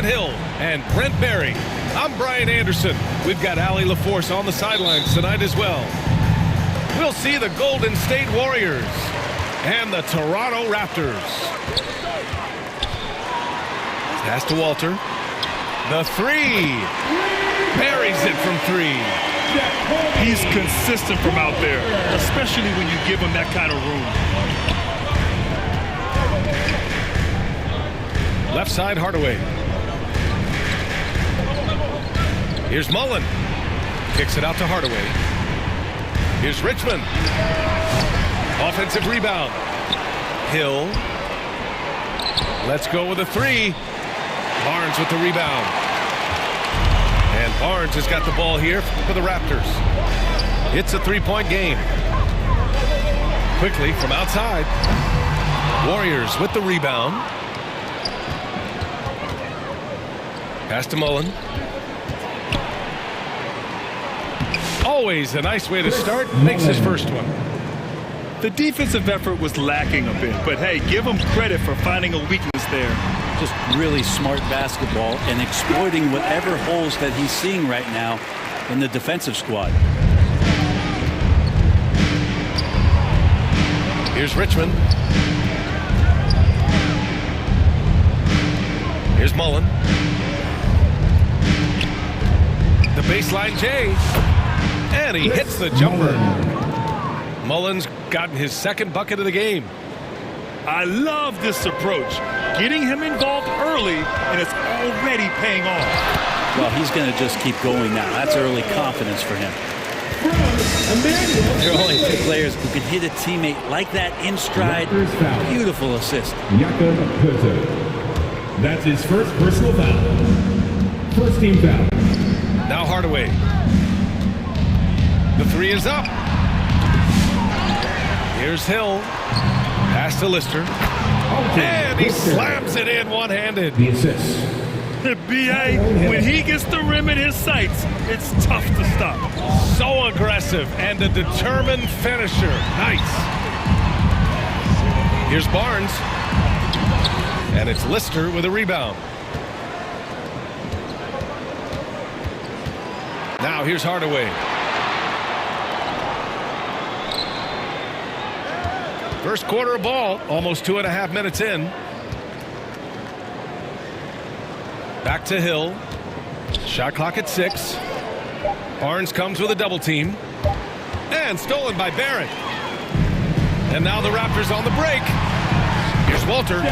Grant Hill and Brent Berry. I'm Brian Anderson. We've got Allie LaForce on the sidelines tonight as well. We'll see the Golden State Warriors and the Toronto Raptors. Pass to Walter. The three. Buries it from three. He's consistent from out there, especially when you give him that kind of room. Left side, Hardaway. Here's Mullin. Kicks it out to Hardaway. Here's Richmond. Offensive rebound. Hill. Let's go with a three. Barnes with the rebound. And Barnes has got the ball here for the Raptors. It's a three-point game. Quickly from outside. Warriors with the rebound. Pass to Mullin. Always a nice way to start. Makes his first one. The defensive effort was lacking a bit, but hey, give him credit for finding a weakness there. Just really smart basketball and exploiting whatever holes that he's seeing right now in the defensive squad. Here's Richmond. Here's Mullin. The baseline J. And he hits the jumper. Mullin's gotten his second bucket of the game. I love this approach. Getting him involved early, and it's already paying off. Well, he's going to just keep going now. That's early confidence for him. There are only two players who can hit a teammate like that in stride. Beautiful assist. That's his first personal foul. First team foul. Now Hardaway. The three is up. Here's Hill. Pass to Lister. And he slams it in one-handed. The assist. B.A., when he gets the rim in his sights, it's tough to stop. So aggressive and a determined finisher. Nice. Here's Barnes. And it's Lister with a rebound. Now here's Hardaway. First quarter of ball, almost 2.5 minutes in. Back to Hill. Shot clock at 6. Barnes comes with a double team. And stolen by Barrett. And now the Raptors on the break. Here's Walter.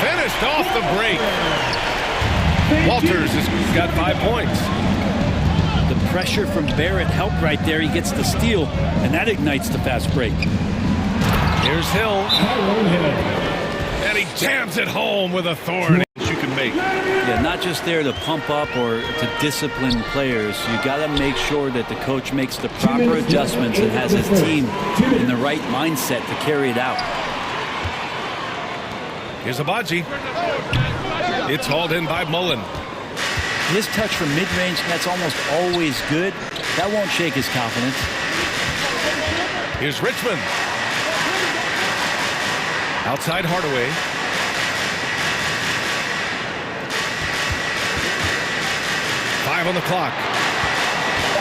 Finished off the break. Walters has got 5 points. The pressure from Barrett helped right there. He gets the steal, and that ignites the fast break. Here's Hill. And he jams it home with authority. You can make. Yeah, not just there to pump up or to discipline players. You got to make sure that the coach makes the proper adjustments and has his team in the right mindset to carry it out. Here's Abaji. It's hauled in by Mullin. His touch from mid-range, that's almost always good. That won't shake his confidence. Here's Richmond. Outside Hardaway. Five on the clock.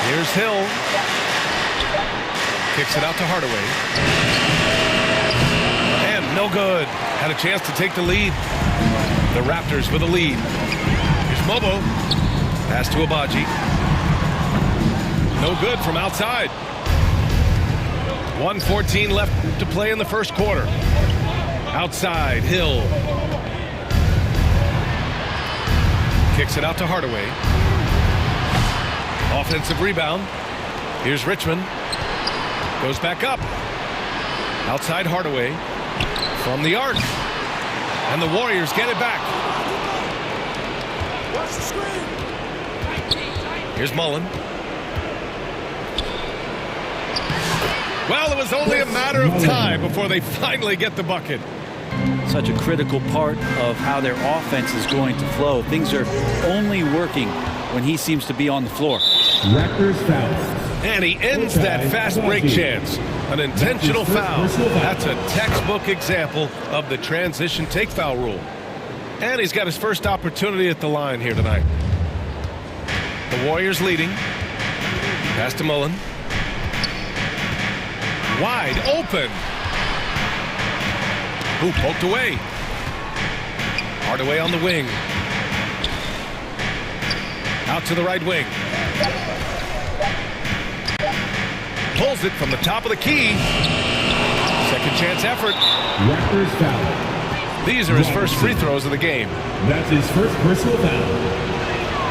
Here's Hill. Kicks it out to Hardaway. And no good. Had a chance to take the lead. The Raptors with a lead. Here's Mobo. Pass to Abaji. No good from outside. 1:14 left to play in the first quarter. Outside, Hill. Kicks it out to Hardaway. Offensive rebound. Here's Richmond. Goes back up. Outside Hardaway. From the arc. And the Warriors get it back. Watch the screen. Here's Mullin. Well, it was only a matter of time before they finally get the bucket. Such a critical part of how their offense is going to flow. Things are only working when he seems to be on the floor. Raptors foul. And he ends that fast break chance. An intentional foul. That's a textbook example of the transition take foul rule. And he's got his first opportunity at the line here tonight. The Warriors leading. Pass to Mullin. Wide open. Ooh, poked away. Hardaway on the wing. Out to the right wing. Pulls it from the top of the key. Second chance effort. Raptors foul. These are his first free throws of the game. That's his first personal foul.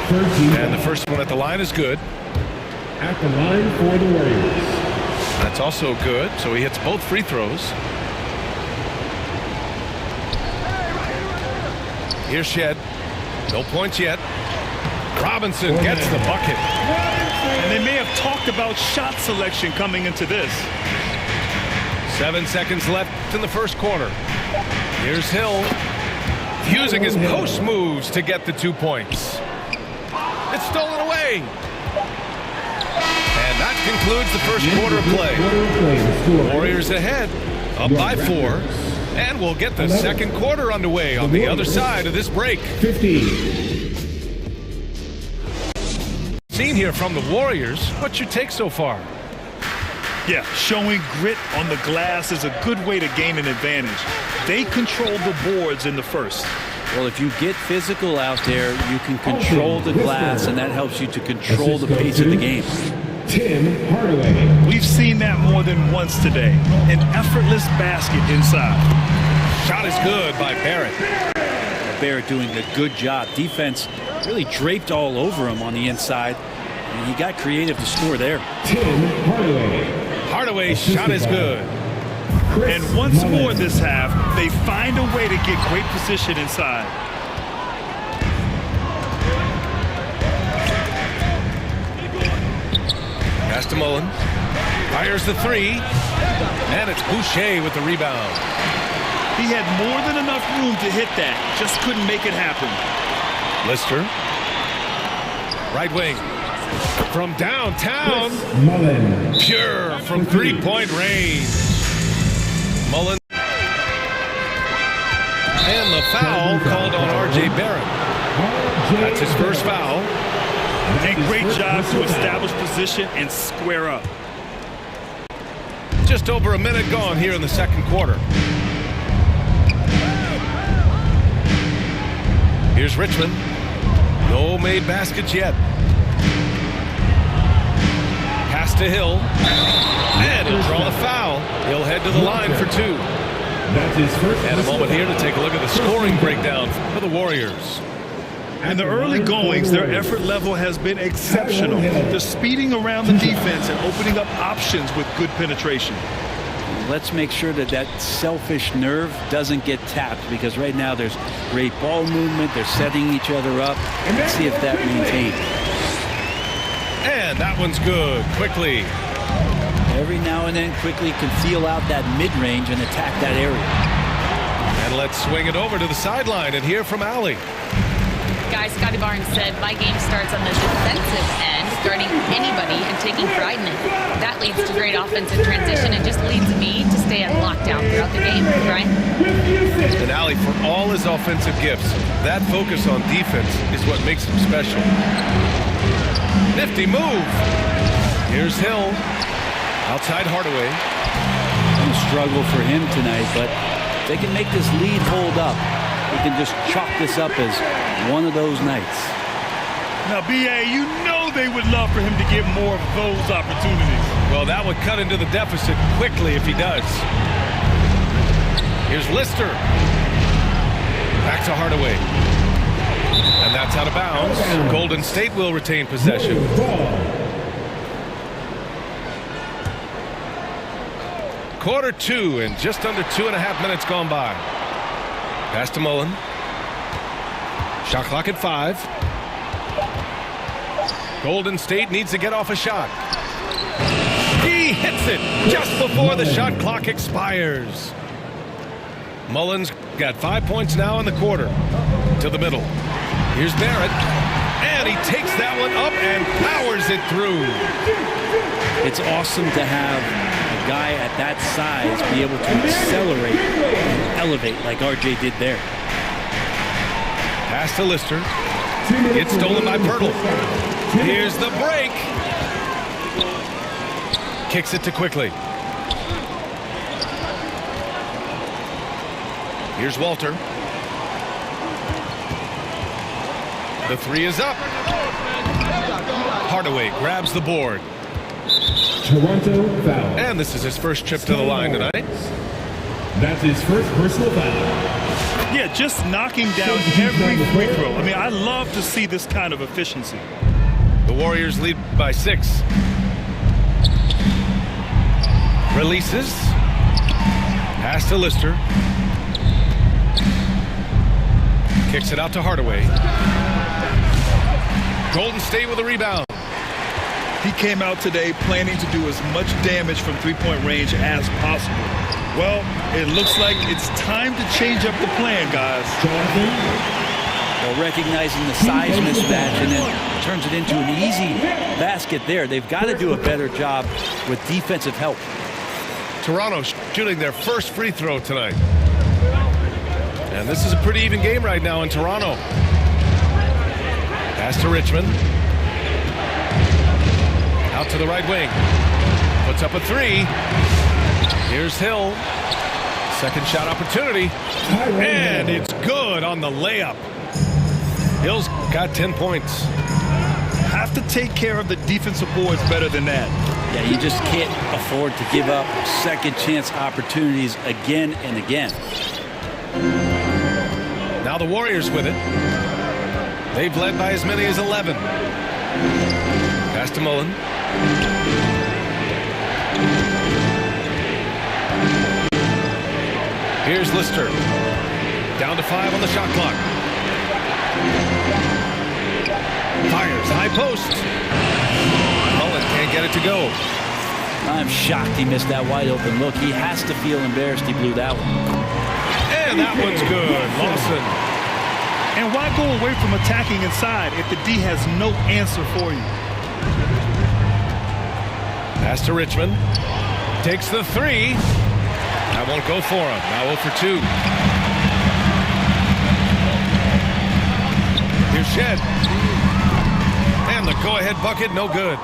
Third team And the foul. first one at the line is good. At the line for the Warriors. That's also good, so he hits both free throws. Here's Shed. No points yet. Robinson gets the bucket. And they may have talked about shot selection coming into this. 7 seconds left in the first quarter. Here's Hill. Using his post moves to get the 2 points. It's stolen away. And that concludes the first quarter of play. Warriors ahead, up by 4. And we'll get the second quarter underway on the other side of this break. 15. Seen here from the Warriors. What's your take so far? Yeah, showing grit on the glass is a good way to gain an advantage. They control the boards in the first. Well, if you get physical out there, you can control the glass, and that helps you to control the pace of the game. Tim Hardaway. We've seen that more than once today. An effortless basket inside. Shot is good by Barrett. Barrett doing a good job. Defense really draped all over him on the inside, and he got creative to score there. Tim Hardaway. Hardaway's shot is good. And once more this half, they find a way to get great position inside. Pass to Mullin. Fires the 3. And it's Boucher with the rebound. He had more than enough room to hit that. Just couldn't make it happen. Lister. Right wing. From downtown. Mullin. Pure from 3-point range. Mullin. And the foul called on R.J. Barrett. That's his first foul. And great job to establish position and square up. Just over a minute gone here in the second quarter. Here's Richmond. No made baskets yet. Pass to Hill. And he'll draw the foul. He'll head to the line for 2. That's his first. And a moment here to take a look at the scoring breakdown for the Warriors. In the early goings, their effort level has been exceptional. They're speeding around the defense and opening up options with good penetration. Let's make sure that that selfish nerve doesn't get tapped, because right now there's great ball movement. They're setting each other up. Let's see if that maintains. And that one's good. Quickly. Every now and then, quickly can feel out that mid-range and attack that area. And let's swing it over to the sideline and hear from Allie. Guys, Scotty Barnes said, my game starts on the defensive end, guarding anybody and taking pride in it. That leads to great offensive transition and just leads me to stay on lockdown throughout the game. Brian? And Allie, for all his offensive gifts, that focus on defense is what makes him special. Nifty move. Here's Hill. Outside Hardaway. A struggle for him tonight, but if they can make this lead hold up, we can just chalk this up as one of those nights. Now, B.A., you know they would love for him to get more of those opportunities. Well, that would cut into the deficit quickly if he does. Here's Lister. Back to Hardaway. And that's out of bounds. Golden State will retain possession. Quarter 2 and just under 2.5 minutes gone by. Pass to Mullin. Shot clock at 5. Golden State needs to get off a shot. He hits it just before the shot clock expires. Mullin's got 5 points now in the quarter. To the middle. Here's Barrett. And he takes that one up and powers it through. It's awesome to have a guy at that size be able to accelerate and elevate like RJ did there. Pass to Lister. It's stolen by Pirtle. Here's the break. Kicks it to Quickly. Here's Walter. The three is up. Hardaway grabs the board. Toronto foul. And this is his first trip to the line tonight. That's his first personal foul. Yeah, just knocking down every free throw. I mean, I love to see this kind of efficiency. The Warriors lead by 6. Releases. Pass to Lister. Kicks it out to Hardaway. Golden State with a rebound. He came out today planning to do as much damage from three-point range as possible. Well, it looks like it's time to change up the plan, guys. Well, recognizing the size mismatch and then turns it into an easy basket there. They've got to do a better job with defensive help. Toronto shooting their first free throw tonight. And this is a pretty even game right now in Toronto. Pass to Richmond. Out to the right wing. Puts up a three. Here's Hill. Second shot opportunity. And it's good on the layup. Hill's got 10 points. Have to take care of the defensive boards better than that. Yeah, you just can't afford to give up second chance opportunities again and again. Now the Warriors with it. They've led by as many as 11. Pass to Mullin. Here's Lister. Down to 5 on the shot clock. Fires, high post. Mullin can't get it to go. I'm shocked he missed that wide open look. He has to feel embarrassed he blew that one. And that one's good. Lawson. And why go away from attacking inside if the D has no answer for you? Pass to Richmond. Takes the three. That won't go for him. Now 0 for 2. Here's Shed. And the go-ahead bucket, no good.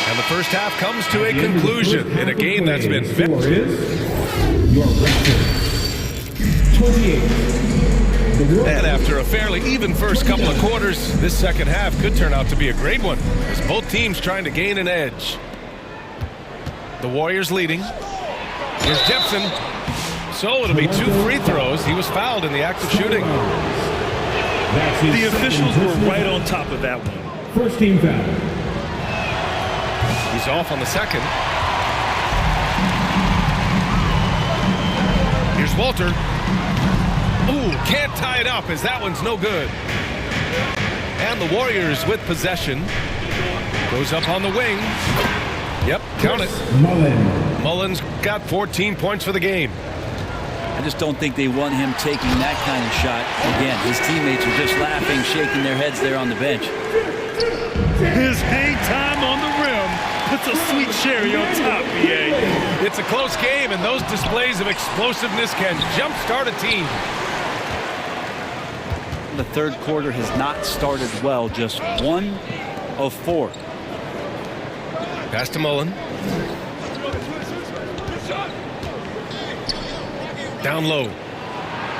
And the first half comes to a conclusion in a game that's been Your record, 28. And after a fairly even first couple of quarters, this second half could turn out to be a great one as both teams trying to gain an edge. The Warriors leading. Here's Jepson. So it'll be 2 free throws. He was fouled in the act of shooting. The officials were right on top of that one. First team foul. He's off on the second. Here's Walter. Ooh, can't tie it up as that one's no good. And the Warriors with possession. Goes up on the wing. Yep, count it. Mullin. Mullin's got 14 points for the game. I just don't think they want him taking that kind of shot again. His teammates are just laughing, shaking their heads there on the bench. His hang time on the rim puts a sweet cherry on top, BA. It's a close game, and those displays of explosiveness can jumpstart a team. The third quarter has not started well, just 1 of 4. Pass to Mullin. Down low.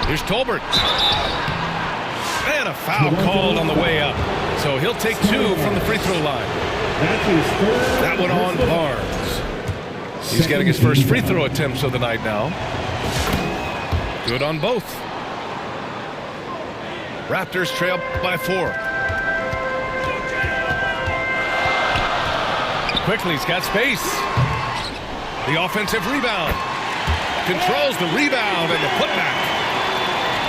Here's Tolbert. And a foul called on the way up. So he'll take 2 from the free throw line. That one on Barnes. He's getting his first free throw attempts of the night now. Good on both. Raptors trail by 4. Quickly, he's got space. The offensive rebound. Controls the rebound and the putback.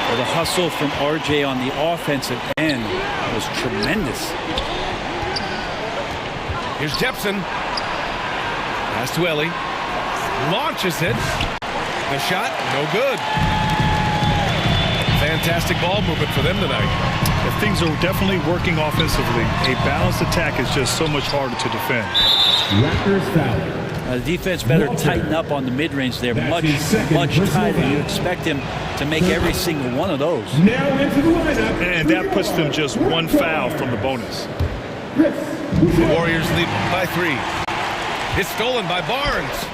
Well, the hustle from RJ on the offensive end was tremendous. Here's Jepson. Pass to Ellie. Launches it. The shot, no good. Fantastic ball movement for them tonight. If things are definitely working offensively, a balanced attack is just so much harder to defend. Raptors foul. The defense better tighten up on the mid-range there, much tighter. You expect him to make every single one of those. Now into the lineup. And that puts them just one foul from the bonus. The Warriors lead by 3. It's stolen by Barnes.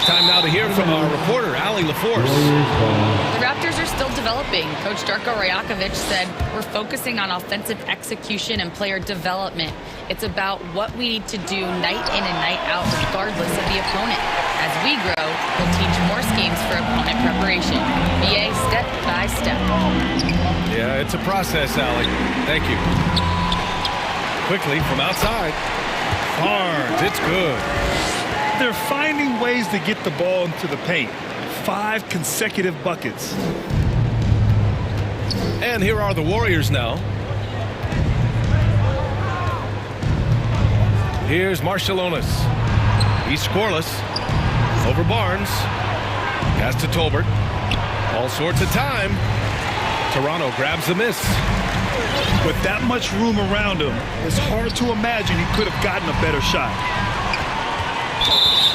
Time now to hear from our reporter, Allie LaForce. The Raptors are still developing. Coach Darko Rajakovic said, we're focusing on offensive execution and player development. It's about what we need to do night in and night out, regardless of the opponent. As we grow, we'll teach more schemes for opponent preparation. BA step by step. Yeah, it's a process, Allie. Thank you. Quickly from outside. Barnes, it's good. They're finding ways to get the ball into the paint. 5 consecutive buckets. And here are the Warriors now. Here's Marciulionis. He's scoreless. Over Barnes. Pass to Tolbert. All sorts of time. Toronto grabs the miss. With that much room around him, it's hard to imagine he could have gotten a better shot.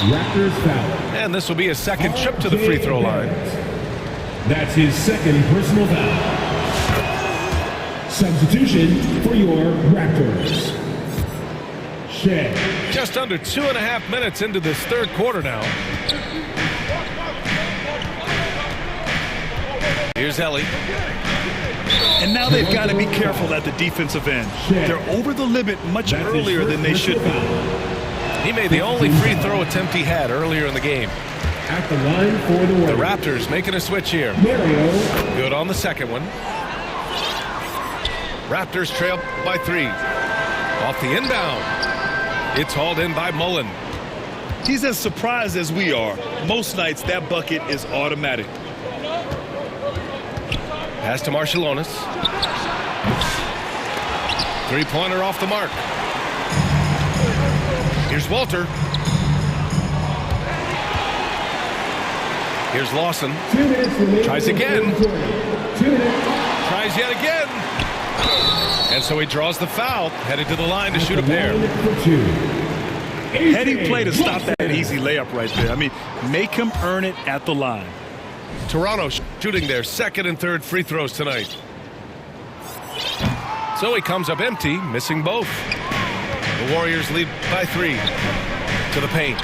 Raptors foul. And this will be a second trip to the free throw line. That's his second personal foul. Substitution for your Raptors. Shea. Just under 2.5 minutes into this third quarter now. Here's Ellie. And now they've got to be careful at the defensive end. They're over the limit much earlier than they should be. He made the only free throw attempt he had earlier in the game. At the line for the Warriors. The Raptors making a switch here. Mario. Good on the second one. Raptors trail by 3. Off the inbound. It's hauled in by Mullin. He's as surprised as we are. Most nights that bucket is automatic. Pass to Marciulionis. Three-pointer off the mark. Here's Walter. Here's Lawson. 2 minutes remaining. Tries again. 2 minutes. Tries yet again. And so he draws the foul. Headed to the line to shoot a pair. Heady play to stop that easy layup right there. I mean, make him earn it at the line. Toronto shooting their second and third free throws tonight. So he comes up empty, missing both. The Warriors lead by 3 to the paint.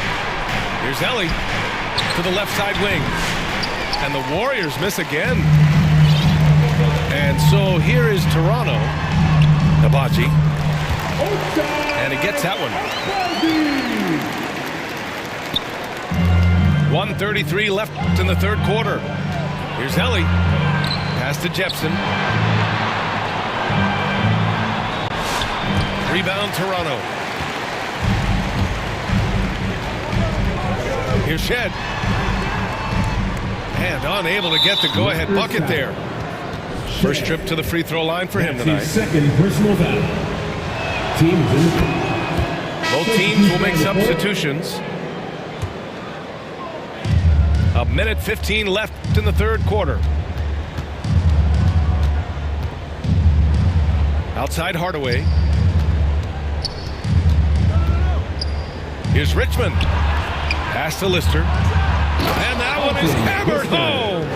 Here's Ellie to the left side wing. And the Warriors miss again. And so here is Toronto. Hibachi. And he gets that one. 1:33 left in the third quarter. Here's Ellie. Pass to Jepson. Rebound Toronto. Here's Shed. And unable to get the go-ahead bucket there. First trip to the free throw line for him tonight. Second personal foul. Teams in the Both teams will make substitutions. A minute 15 left in the third quarter. Outside Hardaway. Here's Richmond. Pass to Lister. And that one is hammered home.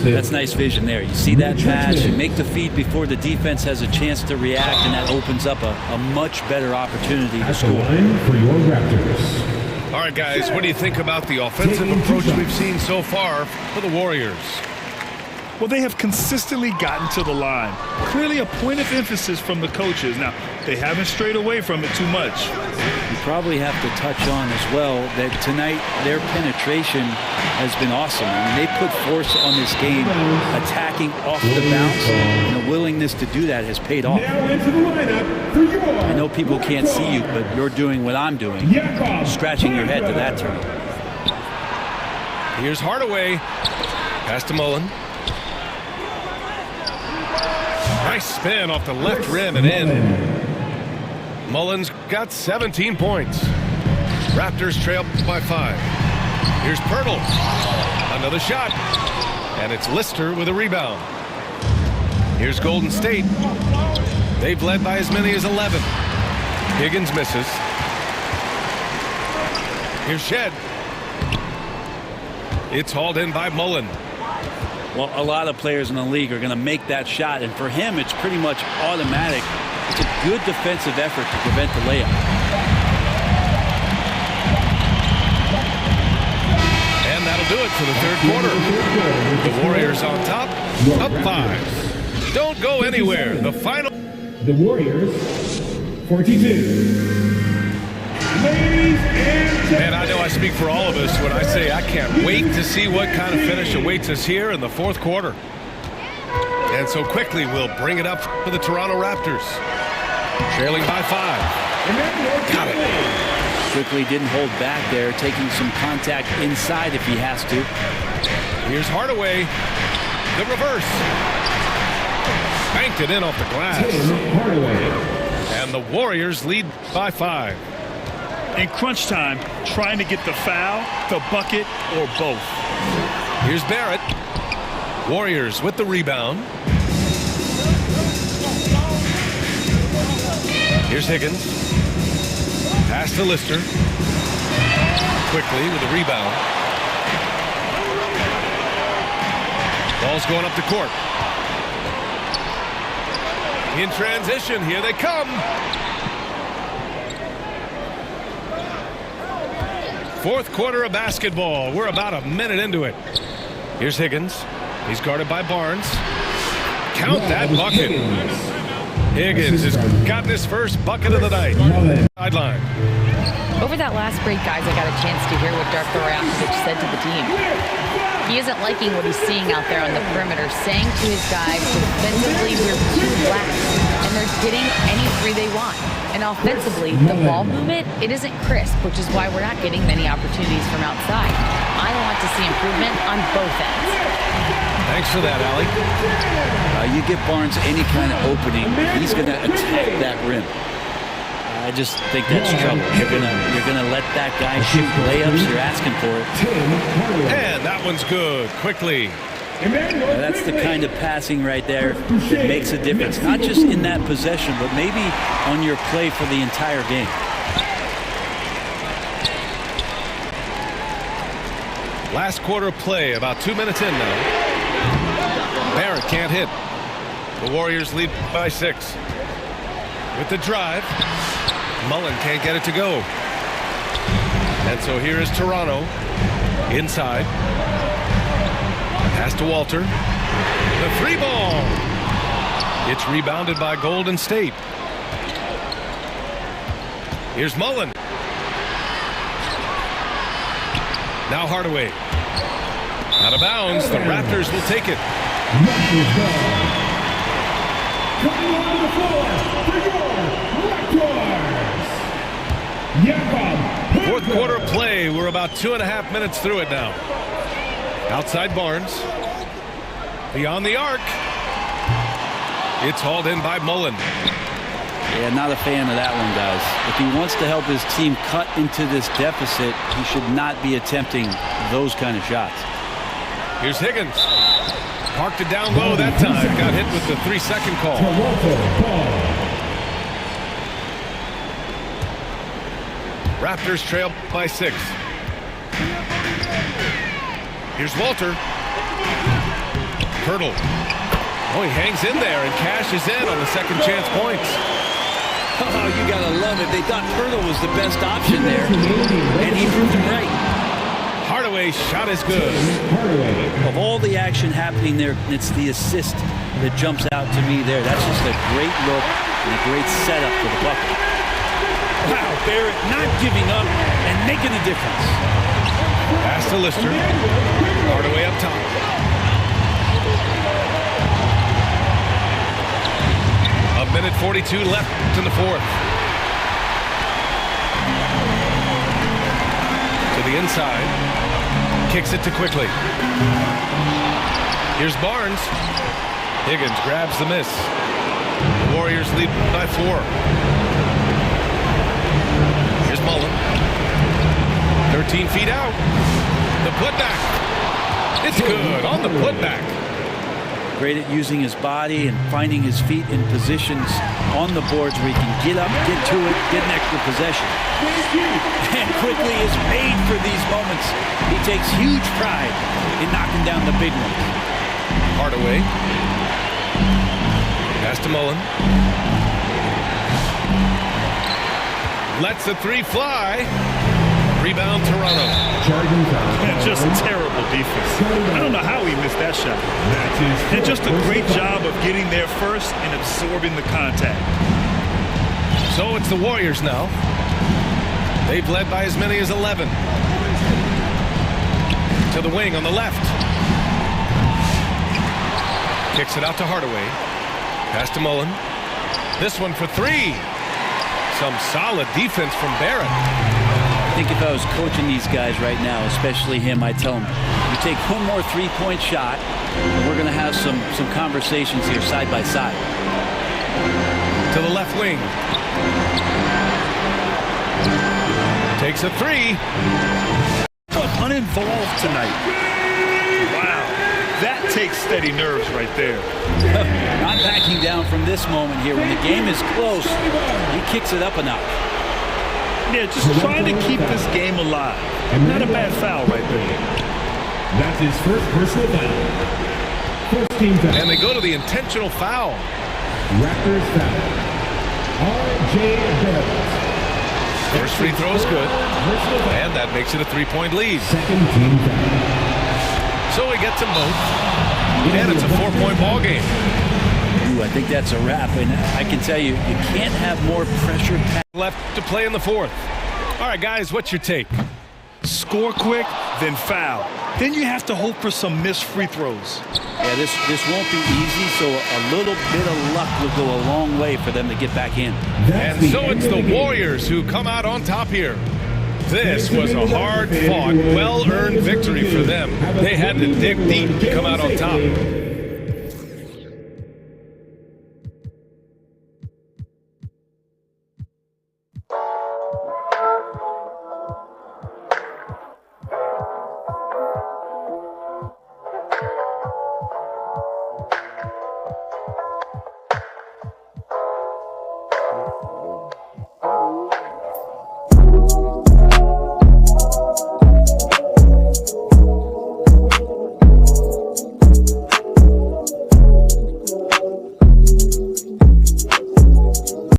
That's nice vision there. You see that pass, you make the feed before the defense has a chance to react, and that opens up a much better opportunity to score. For your Raptors. All right, guys, what do you think about the offensive approach we've seen so far for the Warriors? Well, they have consistently gotten to the line. Clearly a point of emphasis from the coaches. Now, they haven't strayed away from it too much. You probably have to touch on as well that tonight their penetration has been awesome. I mean, they put force on this game, attacking off the bounce, and the willingness to do that has paid off. Now into the lineup for your I know people can't see you, but you're doing what I'm doing, scratching your head to that turn. Here's Hardaway. Pass to Mullin. Nice spin off the left rim and in. Mullin's got 17 points. Raptors trail by 5. Here's Pirtle. Another shot. And it's Lister with a rebound. Here's Golden State. They've led by as many as 11. Higgins misses. Here's Shed. It's hauled in by Mullin. Well, a lot of players in the league are going to make that shot, and for him, it's pretty much automatic. It's a good defensive effort to prevent the layup. And that'll do it for the third quarter. The Warriors on top, up 5. Don't go anywhere. The final. The Warriors, 42. Man, I know I speak for all of us when I say I can't wait to see what kind of finish awaits us here in the fourth quarter. And so quickly we'll bring it up for the Toronto Raptors. Trailing by 5. Got it. Quickly didn't hold back there, taking some contact inside if he has to. Here's Hardaway. The reverse. Banked it in off the glass. And the Warriors lead by 5. In crunch time, trying to get the foul, the bucket, or both. Here's Barrett. Warriors with the rebound. Here's Higgins. Pass to Lister. Quickly with the rebound. Ball's going up the court. In transition, here they come. Fourth quarter of basketball. We're about a minute into it. Here's Higgins. He's guarded by Barnes. Count that bucket. Higgins has gotten his first bucket of the night. Sideline. Over that last break, guys, I got a chance to hear what Darko Rakovic said to the team. He isn't liking what he's seeing out there on the perimeter, saying to his guys, defensively, we're too lax, and they're getting any three they want. And offensively, the ball movement, it isn't crisp, which is why we're not getting many opportunities from outside. I want to see improvement on both ends. Thanks for that, Allie. You give Barnes any kind of opening, he's going to attack that rim. I just think that's trouble. You're gonna let that guy shoot layups. You're asking for it. And that one's good. Quickly. That's the kind of passing right there that makes a difference. Not just in that possession, but maybe on your play for the entire game. Last quarter of play, about 2 minutes in now. Barrett can't hit. The Warriors lead by 6. With the drive, Mullin can't get it to go. And so here is Toronto inside. Pass to Walter. The 3 ball. It's rebounded by Golden State. Here's Mullin. Now Hardaway. Out of bounds. The Raptors will take it. Coming onto the floor for your Raptors. Fourth quarter play. We're about 2.5 minutes through it now. Outside Barnes. Beyond the arc. It's hauled in by Mullin. Yeah, not a fan of that one, guys. If he wants to help his team cut into this deficit, he should not be attempting those kind of shots. Here's Higgins. Parked it down low that time. Got hit with the 3-second call. Raptors trail by 6. Here's Walter. Hurdle. Oh, he hangs in there and cashes in on the second chance points. Oh, you gotta love it. They thought Hurdle was the best option there, and he proved it right. Hardaway's shot is good. Of all the action happening there, it's the assist that jumps out to me there. That's just a great look and a great setup for the bucket. Wow, Barrett not giving up and making a difference. Pass to Lister. Hardaway up top. A minute 42 left in the fourth. To the inside. Kicks it to Quickly. Here's Barnes. Higgins grabs the miss. The Warriors lead by 4. Here's Mullin. 13 feet out. The putback. It's good on the putback. Great at using his body and finding his feet in positions on the boards where he can get up, get to it, get an extra possession. And quickly is made for these moments. He takes huge pride in knocking down the big ones. Hardaway. Pass to Mullin. Lets the three fly. Rebound Toronto. Just terrible defense. I don't know how he missed that shot. And just a great job of getting there first and absorbing the contact. So it's the Warriors now. They've led by as many as 11. To the wing on the left. Kicks it out to Hardaway. Pass to Mullin. This one for three. Some solid defense from Barrett. I think if I was coaching these guys right now, especially him, I'd tell him, you take one more three-point shot, and we're going to have some conversations here side by side. To the left wing. Takes a three. Uninvolved tonight. Wow. That takes steady nerves right there. Not backing down from this moment here. When the game is close, he kicks it up a notch. Yeah, just trying to keep this game alive. Not a bad foul right there. That's his first personal foul. First team foul. And they go to the intentional foul. Raptors foul. R.J. Barrett. First free throw is good. And that makes it a 3-point lead. Second team foul. So he gets them both. And it's a 4-point ball game. Ooh, I think that's a wrap. And I can tell you, you can't have more pressure. Left to play in the fourth. All right, guys, what's your take? Score quick, then foul. Then you have to hope for some missed free throws. Yeah, this won't be easy, so a little bit of luck will go a long way for them to get back in. And so it's the Warriors who come out on top here. This was a hard-fought, well-earned victory for them. They had to dig deep to come out on top.